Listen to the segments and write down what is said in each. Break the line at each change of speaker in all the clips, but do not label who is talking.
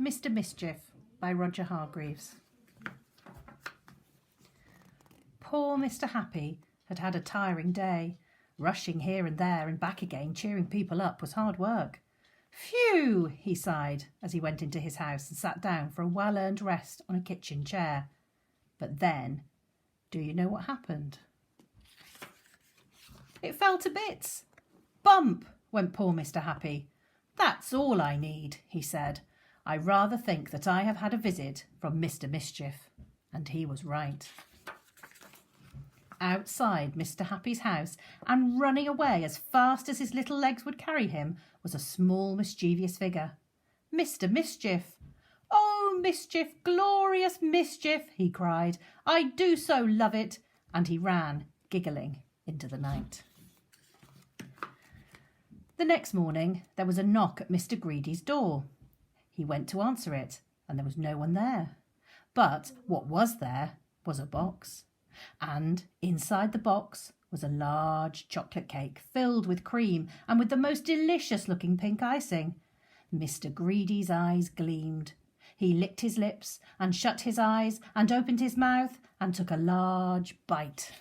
Mr. Mischief by Roger Hargreaves. Poor Mr. Happy had had a tiring day. Rushing here and there and back again, cheering people up, was hard work. Phew, he sighed as he went into his house and sat down for a well-earned rest on a kitchen chair. But then, do you know what happened? It fell to bits. Bump, went poor Mr. Happy. That's all I need, he said. I rather think that I have had a visit from Mr. Mischief. And he was right. Outside Mr. Happy's house, and running away as fast as his little legs would carry him, was a small mischievous figure. Mr. Mischief! Oh, Mischief, glorious Mischief, he cried. I do so love it. And he ran, giggling, into the night. The next morning there was a knock at Mr. Greedy's door. He went to answer it, and there was no one there. But what was there was a box. And inside the box was a large chocolate cake filled with cream and with the most delicious-looking pink icing. Mr. Greedy's eyes gleamed. He licked his lips and shut his eyes and opened his mouth and took a large bite.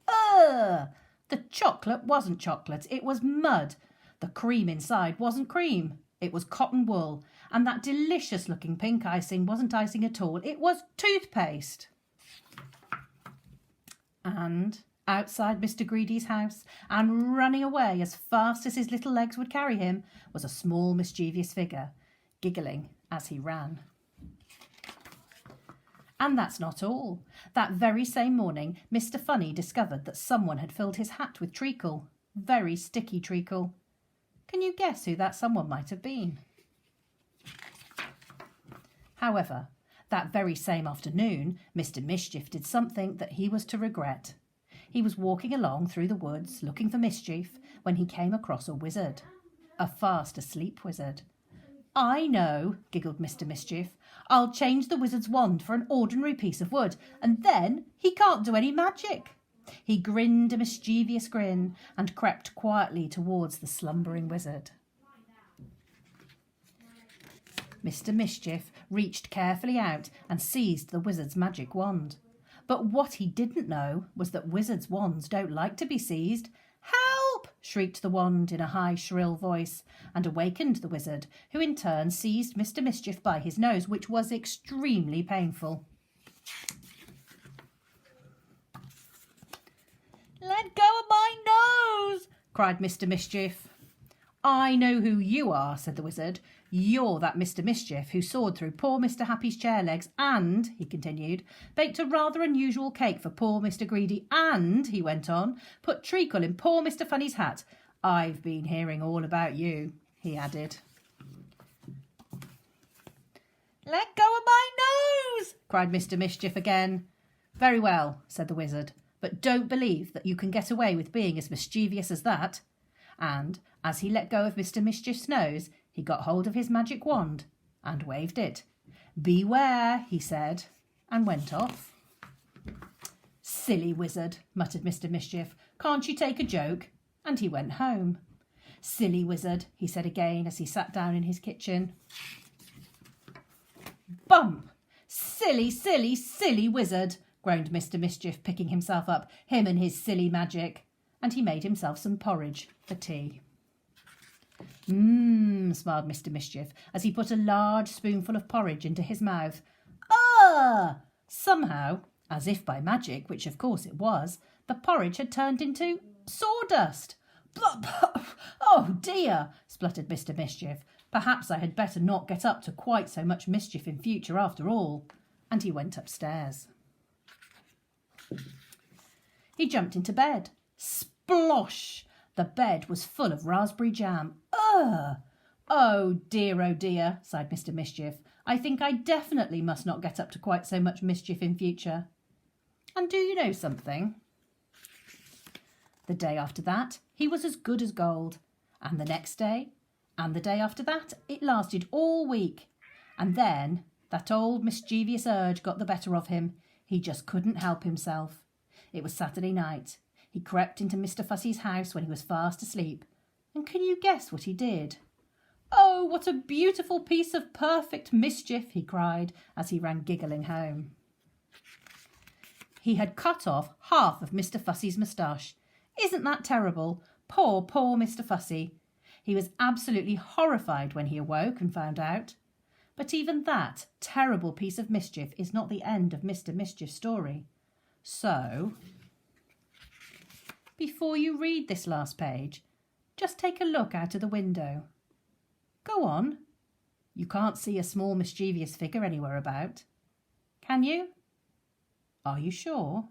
Ugh! The chocolate wasn't chocolate, it was mud. The cream inside wasn't cream, it was cotton wool. And that delicious-looking pink icing wasn't icing at all, it was toothpaste. And outside Mr. Greedy's house, and running away as fast as his little legs would carry him, was a small mischievous figure, giggling as he ran. And that's not all. That very same morning, Mr. Funny discovered that someone had filled his hat with treacle, very sticky treacle. Can you guess who that someone might have been? However, that very same afternoon, Mr. Mischief did something that he was to regret. He was walking along through the woods looking for mischief when he came across a wizard, a fast-asleep wizard. I know, giggled Mr. Mischief. I'll change the wizard's wand for an ordinary piece of wood, and then he can't do any magic. He grinned a mischievous grin and crept quietly towards the slumbering wizard. Mr. Mischief reached carefully out and seized the wizard's magic wand. But what he didn't know was that wizards' wands don't like to be seized. Help! Shrieked the wand in a high, shrill voice, and awakened the wizard, who in turn seized Mr. Mischief by his nose, which was extremely painful. Let go of my nose! Cried Mr. Mischief. I know who you are, said the wizard. You're that Mr. Mischief who soared through poor Mr. Happy's chair legs and, he continued, baked a rather unusual cake for poor Mr. Greedy and, he went on, put treacle in poor Mr. Funny's hat. I've been hearing all about you, he added. Let go of my nose! Cried Mr. Mischief again. Very well, said the wizard, but don't believe that you can get away with being as mischievous as that. And, as he let go of Mr. Mischief's nose, he got hold of his magic wand and waved it. Beware, he said, and went off. Silly wizard, muttered Mr. Mischief. Can't you take a joke? And he went home. Silly wizard, he said again as he sat down in his kitchen. Bump! Silly, silly, silly wizard, groaned Mr. Mischief, picking himself up, him and his silly magic. And he made himself some porridge for tea. Smiled Mr. Mischief as he put a large spoonful of porridge into his mouth. Ah! Somehow, as if by magic, which of course it was, the porridge had turned into sawdust. Oh dear, spluttered Mr. Mischief. Perhaps I had better not get up to quite so much mischief in future after all. And he went upstairs. He jumped into bed. Splosh! The bed was full of raspberry jam. Ugh! Oh dear, sighed Mr. Mischief. I think I definitely must not get up to quite so much mischief in future. And do you know something? The day after that, he was as good as gold. And the next day, and the day after that, it lasted all week. And then that old mischievous urge got the better of him. He just couldn't help himself. It was Saturday night. He crept into Mr. Fussy's house when he was fast asleep. And can you guess what he did? Oh, what a beautiful piece of perfect mischief, he cried as he ran giggling home. He had cut off half of Mr. Fussy's moustache. Isn't that terrible? Poor, poor Mr. Fussy. He was absolutely horrified when he awoke and found out. But even that terrible piece of mischief is not the end of Mr. Mischief's story. So, before you read this last page, just take a look out of the window. Go on. You can't see a small mischievous figure anywhere about. Can you? Are you sure?